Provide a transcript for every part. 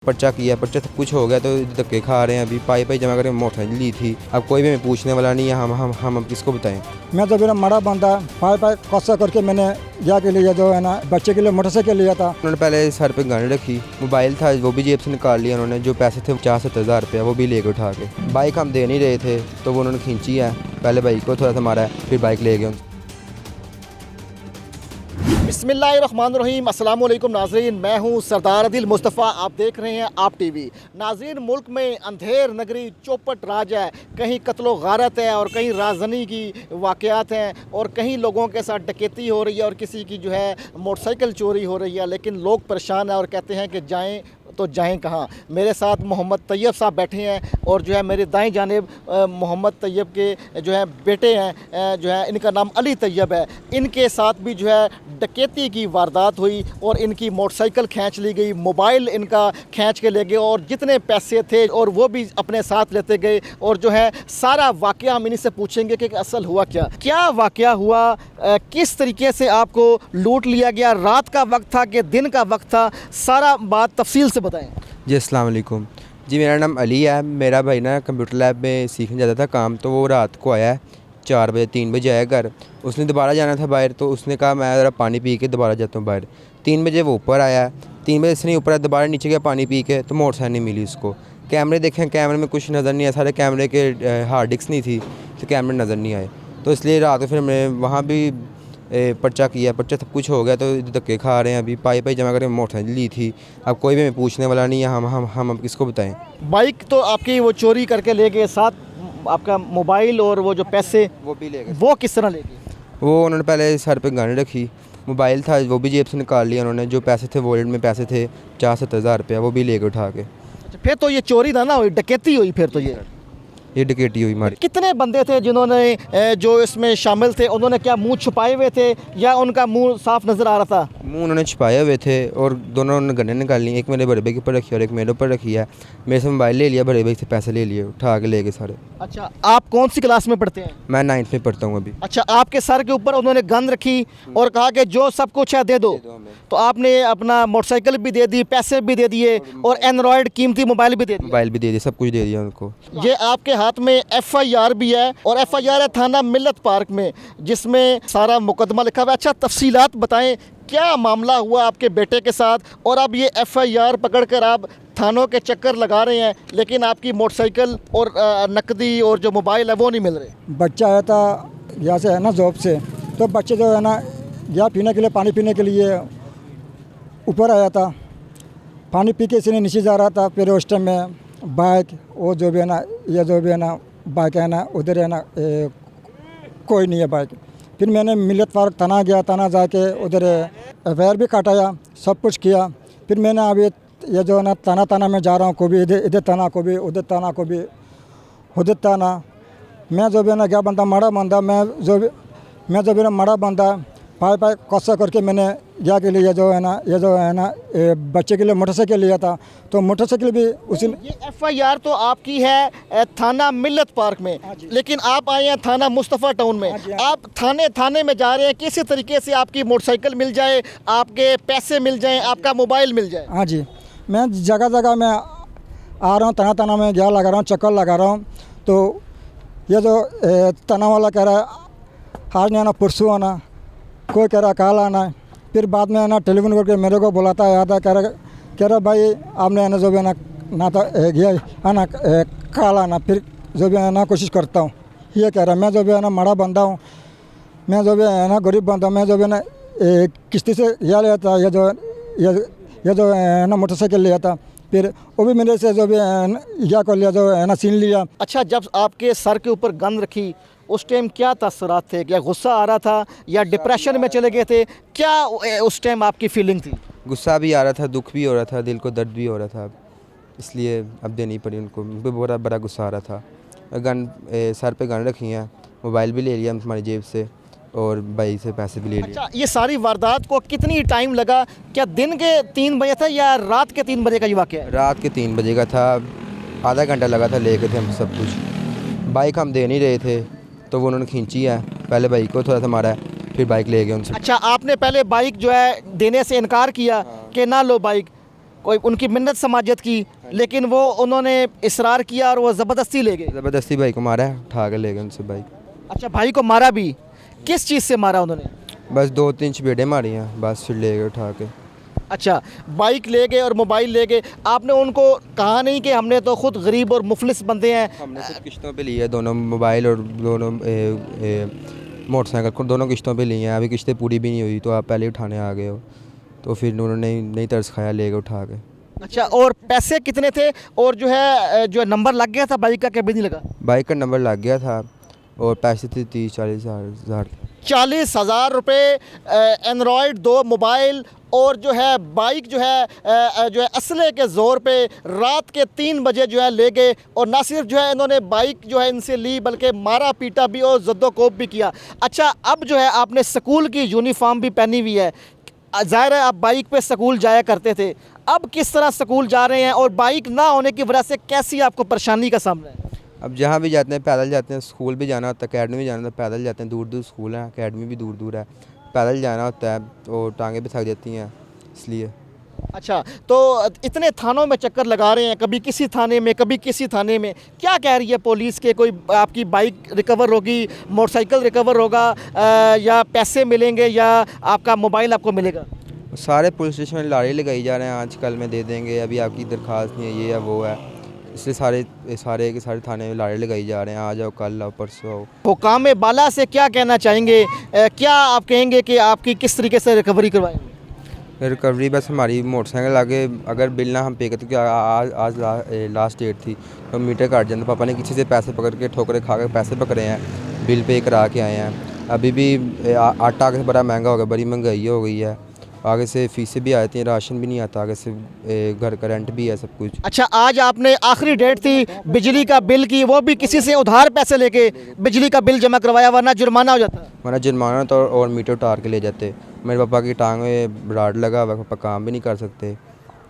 पर्चा किया, पर्चा सब कुछ हो गया तो धक्के खा रहे हैं। अभी पाई जमा करके मोटरसाइकिल ली थी। अब कोई भी हमें पूछने वाला नहीं है। हम किसको बताएं। मैं तो मेरा मड़ा बंदा पाई कसा करके मैंने या के लिए जो है ना बच्चे के लिए मोटरसाइकिल लिया था। उन्होंने पहले सर पे गन रखी, मोबाइल था वो भी जेब से निकाल लिया उन्होंने। जो पैसे थे 50-70 रुपया वो भी लेके उठा के। बाइक हम दे नहीं रहे थे तो वो उन्होंने खींची है। पहले बाइक को थोड़ा सा मारा है, फिर बाइक ले गए। बिस्मिल्लाहिर्रहमानिर्रहीम। अस्सलाम वालेकुम नाज़रीन, मैं हूं सरदार आदिल मुस्तफ़ा। आप देख रहे हैं आप टीवी। नाज़रीन, मुल्क में अंधेर नगरी चौपट राज है। कहीं कत्लो गारत है और कहीं राजनी की वाक़यात हैं और कहीं लोगों के साथ डकैती हो रही है और किसी की जो है मोटरसाइकिल चोरी हो रही है। लेकिन लोग परेशान हैं और कहते हैं कि जाएँ तो जाएं कहाँ। मेरे साथ मोहम्मद तैयब साहब बैठे हैं और जो है मेरे दाएं जानिब मोहम्मद तैयब के जो है बेटे हैं, जो है इनका नाम अली तैयब है। इनके साथ भी जो है डकैती की वारदात हुई और इनकी मोटरसाइकिल खींच ली गई, मोबाइल इनका खींच के ले गए और जितने पैसे थे और वो भी अपने साथ लेते गए। और जो है सारा वाक़या हम इन्हीं से पूछेंगे कि असल हुआ क्या वाक़या हुआ, किस तरीके से आपको लूट लिया गया, रात का वक्त था कि दिन का वक्त था, सारा बात तफसील से बताएं। जी अस्सलाम वालेकुम जी, मेरा नाम अली है। मेरा भाई ना कंप्यूटर लैब में सीखने जाता था काम, तो वो रात को आया 4 बजे 3 बजे आया घर। उसने दोबारा जाना था बाहर, तो उसने कहा मैं ज़रा पानी पी के दोबारा जाता हूँ बाहर। 3 बजे वो ऊपर आया, 3 बजे से नहीं ऊपर आया, दोबारा नीचे गया पानी पी के, तो मोटरसाइकिल नहीं मिली उसको। कैमरे देखें, कैमरे में कुछ नज़र नहीं आया, सारे कैमरे के हार्ड डिस्क नहीं थी तो कैमरे नज़र नहीं आए। तो इसलिए रात को फिर मैं वहाँ भी पर्चा किया, पर्चा सब कुछ हो गया तो धक्के खा रहे हैं। अभी पाई जमा करके मोटरसाइकिल ली थी। अब कोई भी हमें पूछने वाला नहीं है। हम किसको बताएं। बाइक तो आपकी वो चोरी करके ले गए, साथ आपका मोबाइल और वो जो पैसे वो भी ले गए। वो किस तरह ले गए? वो उन्होंने पहले सर पे गन रखी, मोबाइल था वो भी जेब से निकाल लिया उन्होंने। जो पैसे थे वॉलेट में पैसे थे 50-70 रुपया, वो भी ले गए उठा के। अच्छा, फिर तो ये चोरी ना हुई, डकैती हुई। फिर तो ये डकैती हुई हमारी। कितने बंदे थे जिन्होंने जो इसमें शामिल थे? उन्होंने क्या मुंह छुपाए हुए थे या उनका मुंह साफ नज़र आ रहा था? मुंह उन्होंने छुपाए हुए थे और दोनों ने गन्ने निकाल ली। एक मेरे बड़े भाई के ऊपर रखी और एक मेरे ऊपर रखी है। मेरे से मोबाइल ले लिया, बड़े भाई से पैसे ले लिए, उठा के ले गए सारे। अच्छा, आप कौन सी क्लास में पढ़ते हैं? मैं 9th में पढ़ता हूँ अभी। अच्छा, आपके सर के ऊपर उन्होंने गन रखी और कहा कि जो सब कुछ है दे दो। तो आपने अपना मोटरसाइकिल भी दे दी, पैसे भी दे दिए और एंड्रॉयड कीमती मोबाइल भी दे दिया। मोबाइल भी दे दिया, सब कुछ दे दिया उनको। ये आपके हाथ में FIR भी है और FIR है थाना मिल्लत पार्क में, जिसमें सारा मुकदमा लिखा हुआ है। अच्छा, तफसीलात बताएं, क्या मामला हुआ आपके बेटे के साथ और अब ये FIR पकड़कर आप थानों के चक्कर लगा रहे हैं, लेकिन आपकी मोटरसाइकिल और नकदी और जो मोबाइल है वो नहीं मिल रहे? बच्चा आया था यहाँ से है ना जॉब से, तो बच्चे जो है ना यहाँ पीने के लिए पानी पीने के लिए ऊपर आया था। पानी पी के इसने नीचे जा रहा था। फिर उस टाइम में बाइक वो जो भी है ना, ये जो भी है ना बाइक है ना, उधर है ना कोई नहीं है बाइक। फिर मैंने मिल्लत पार्क थाना गया, थाना जाके उधर FIR भी काटाया, सब कुछ किया। फिर मैंने अभी ये जो है ना थाना में जा रहा हूँ, कभी इधर थाना, कभी उधर थाना, कभी उधर थाना। मैं जो भी है ना क्या बनता मड़ा बंदा, मैं जो भी ना मड़ा बंदा पाई कसा करके मैंने या के लिए जो है ना बच्चे के लिए मोटरसाइकिल लिया था। तो मोटरसाइकिल भी उसी ये FIR तो आपकी है थाना मिल्लत पार्क में, लेकिन आप आए हैं थाना मुस्तफ़ा टाउन में। आप थाने में जा रहे हैं, किसी तरीके से आपकी मोटरसाइकिल मिल जाए, आपके पैसे मिल जाएं, आपका मोबाइल मिल जाए। हाँ जी, मैं जगह में आ रहा हूँ, थाना में गया लगा रहा हूँ, चक्कर लगा रहा हूँ। तो ये जो थाना वाला कह रहा है आज नहीं आना, परसों आना, कोई कह रहा कल आना है। फिर बाद में ना टेलीफोन करके मेरे को बुलाता है, आता कह रहा भाई आपने ना जो भी ना तो गया है ना कल आना। फिर जो भी है ना कोशिश करता हूँ, ये कह रहा मैं जो भी है ना मड़ा बंदा हूँ, मैं जो भी है ना गरीब बंदा, मैं जो भी है ना किस्ती से यह लिया था, ये जो है ना मोटरसाइकिल लिया था। फिर वो भी मेरे से जो भी या को लिया, जो है ना छीन लिया। अच्छा, जब आपके सर के ऊपर गन रखी उस टाइम क्या तासुरात थे? क्या गुस्सा आ रहा था या डिप्रेशन में चले गए थे? क्या उस टाइम आपकी फीलिंग थी? गुस्सा भी आ रहा था, दुख भी हो रहा था, दिल को दर्द भी हो रहा था, इसलिए अब देनी पड़ी उनको। बहुत बड़ा गुस्सा आ रहा था। गन सर पे गन रखी है, मोबाइल भी ले लिया हमारी जेब से और भाई से पैसे भी ले लिए। अच्छा, ये सारी वारदात को कितनी टाइम लगा? क्या दिन के 3 बजे था या रात के 3 बजे का ये वाक़या है? रात के 3 बजे का था, आधा घंटा लगा था, ले गए थे हम सब कुछ। बाइक हम दे नहीं रहे थे तो वो उन्होंने खींची है। पहले बाइक को थोड़ा सा मारा है, फिर बाइक ले गए उनसे। अच्छा, आपने पहले बाइक जो है देने से इनकार किया कि ना लो बाइक, कोई उनकी मिन्नत समाजत की, लेकिन वो उन्होंने इसरार किया और वो ज़बरदस्ती ले गए। ज़बरदस्ती भाई को मारा है, उठा के ले गए उनसे बाइक। अच्छा, भाई को मारा भी? किस चीज़ से मारा उन्होंने? बस 2-3 चपेटें मारी हैं, बस फिर ले गए उठा के। अच्छा, बाइक ले गए और मोबाइल ले गए। आपने उनको कहा नहीं कि हमने तो खुद गरीब और मुफलिस बंदे हैं? हमने खुद किश्तों पे लिए दोनों मोबाइल और दोनों मोटरसाइकिल को दोनों किश्तों पे लिए हैं। अभी किश्तें पूरी भी नहीं हुई तो आप पहले उठाने आ गए हो, तो फिर उन्होंने नहीं तरस खाया, ले गए उठा के। अच्छा, और पैसे कितने थे? और जो है नंबर लग गया था बाइक का, कभी नहीं लगा? बाइक का नंबर लग गया था और पैसे थे 30-40 हज़ार। 40,000 रुपये, एंड्रॉयड 2 मोबाइल और जो है बाइक जो है असले के ज़ोर पे रात के 3 बजे जो है ले गए। और ना सिर्फ जो है इन्होंने बाइक जो है इनसे ली, बल्कि मारा पीटा भी और जद्दोकोब भी किया। अच्छा, अब जो है आपने स्कूल की यूनिफॉर्म भी पहनी हुई है, ज़ाहिर है आप बाइक पे स्कूल जाया करते थे, अब किस तरह स्कूल जा रहे हैं और बाइक ना होने की वजह से कैसी आपको परेशानी का सामना है? अब जहाँ भी जाते हैं पैदल जाते हैं, स्कूल भी जाना होता है, अकेडमी भी जाना होता है, पैदल जाते हैं। दूर दूर स्कूल हैं, अकेडमी भी दूर दूर है, पैदल जाना होता है तो टांगें भी थक जाती हैं इसलिए। अच्छा, तो इतने थानों में चक्कर लगा रहे हैं, कभी किसी थाने में कभी किसी थाने में, क्या कह रही है पुलिस के? कोई आपकी बाइक रिकवर होगी, मोटरसाइकिल रिकवर होगा, या पैसे मिलेंगे या आपका मोबाइल आपको मिलेगा? सारे पुलिस स्टेशन में लारे लगाई जा रहे हैं आजकल में, दे देंगे, अभी आपकी दरख्वास्त नहीं है, ये है वो है, इसलिए सारे के सारे थाने में लारे लगाई जा रहे हैं, आ जाओ, कल आओ, परसों आओ। हुकाम बाला से क्या कहना चाहेंगे? क्या आप कहेंगे कि आपकी किस तरीके से रिकवरी करवाएंगे? रिकवरी बस हमारी मोटरसाइकिल आगे अगर बिल ना हम पे करते, क्योंकि आज लास्ट डेट थी तो मीटर काट जाते। पापा ने किसी से पैसे पकड़ के ठोकरे खा के पैसे पकड़े हैं, बिल पे करा के आए हैं। अभी भी आटा आगे से बड़ा महंगा हो गया, बड़ी महंगाई हो गई है, आगे से फीसें भी आती हैं, राशन भी नहीं आता, आगे से घर का रेंट भी है, सब कुछ। अच्छा, आज आपने आखिरी डेट थी बिजली का बिल की, वो भी किसी से उधार पैसे लेके बिजली का बिल जमा करवाया, वरना जुर्माना हो जाता? हमारा जुर्माना तो और मीटर उतार के ले जाते। मेरे पापा की टांग में राड लगा हुआ, पापा काम भी नहीं कर सकते,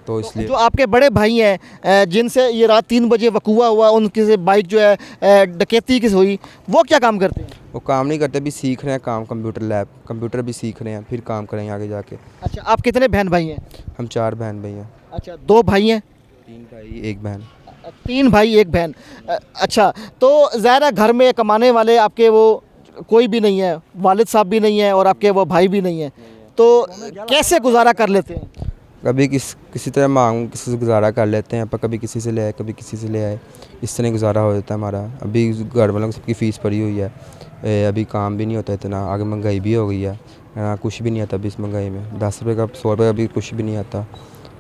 तो इसलिए। जो आपके बड़े भाई हैं जिनसे ये रात 3 बजे वकूआ हुआ, उनकी से बाइक जो है डकैती किस हुई, वो क्या काम करते हैं? वो काम नहीं करते, अभी सीख रहे हैं काम, कंप्यूटर भी सीख रहे हैं, फिर काम करेंगे आगे जाके। अच्छा, आप कितने बहन भाई हैं? हम 4 बहन भाई हैं। अच्छा, 2 भाई हैं? 3 भाई 1 बहन। 3 भाई 1 बहन। अच्छा, तो ज़ाहिर घर में कमाने वाले आपके वो कोई भी नहीं है, वालिद साहब भी नहीं है और आपके वो भाई भी नहीं है, तो कैसे गुजारा कर लेते हैं? कभी किसी तरह किसी से गुजारा कर लेते हैं, पर कभी किसी से ले आए, कभी किसी से ले आए, इस तरह गुजारा हो जाता है हमारा। अभी घर वालों की सबकी फ़ीस भरी हुई है, अभी काम भी नहीं होता इतना, आगे महंगाई भी हो गई है, कुछ भी नहीं आता अभी इस महंगाई में। 10 रुपये का 100 रुपये का भी कुछ भी नहीं आता।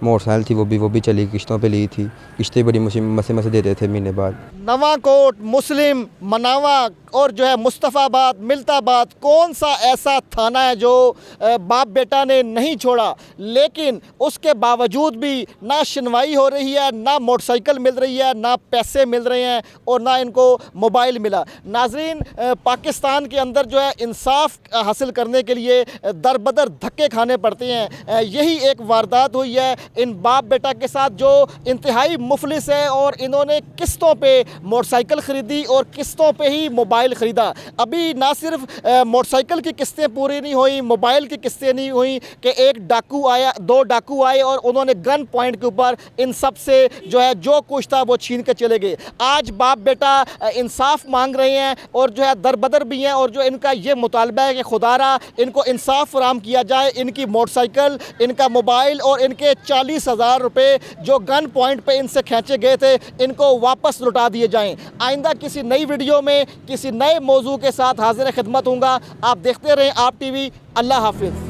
मोटरसाइकिल थी वो भी चली, किश्तों पे ली थी, किश्तें बड़ी मसे देते थे महीने बाद। नवाकोट, मुस्लिम, मनावा और जो है मुस्तफ़ाबाद, मिल्ताबाद, कौन सा ऐसा थाना है जो बाप बेटा ने नहीं छोड़ा, लेकिन उसके बावजूद भी ना सुनवाई हो रही है, ना मोटरसाइकिल मिल रही है, ना पैसे मिल रहे हैं और ना इनको मोबाइल मिला। नाजरीन, पाकिस्तान के अंदर जो है इंसाफ हासिल करने के लिए दर बदर धक्के खाने पड़ते हैं। यही एक वारदात हुई है इन बाप बेटा के साथ जो इंतहाई मुफलिस है और इन्होंने किस्तों पे मोटरसाइकिल ख़रीदी और किस्तों पे ही मोबाइल ख़रीदा। अभी ना सिर्फ मोटरसाइकिल की किस्तें पूरी नहीं हुई, मोबाइल की किस्तें नहीं हुई कि एक डाकू आया, 2 डाकू आए और उन्होंने गन पॉइंट के ऊपर इन सब से जो है जो कुछ था वो छीन के चले गए। आज बाप बेटा इंसाफ मांग रहे हैं और जो है दरबदर भी हैं और जो इनका ये मुतालबा है कि खुदारा इनको इंसाफ फराम किया जाए, इनकी मोटरसाइकिल, इनका मोबाइल और इनके 40,000 रुपये जो गन पॉइंट पे इनसे खींचे गए थे, इनको वापस लौटा दिए जाएं। आइंदा किसी नई वीडियो में किसी नए मौजू के साथ हाजिर खिदमत हूँगा। आप देखते रहें आप टीवी। अल्लाह हाफिज़।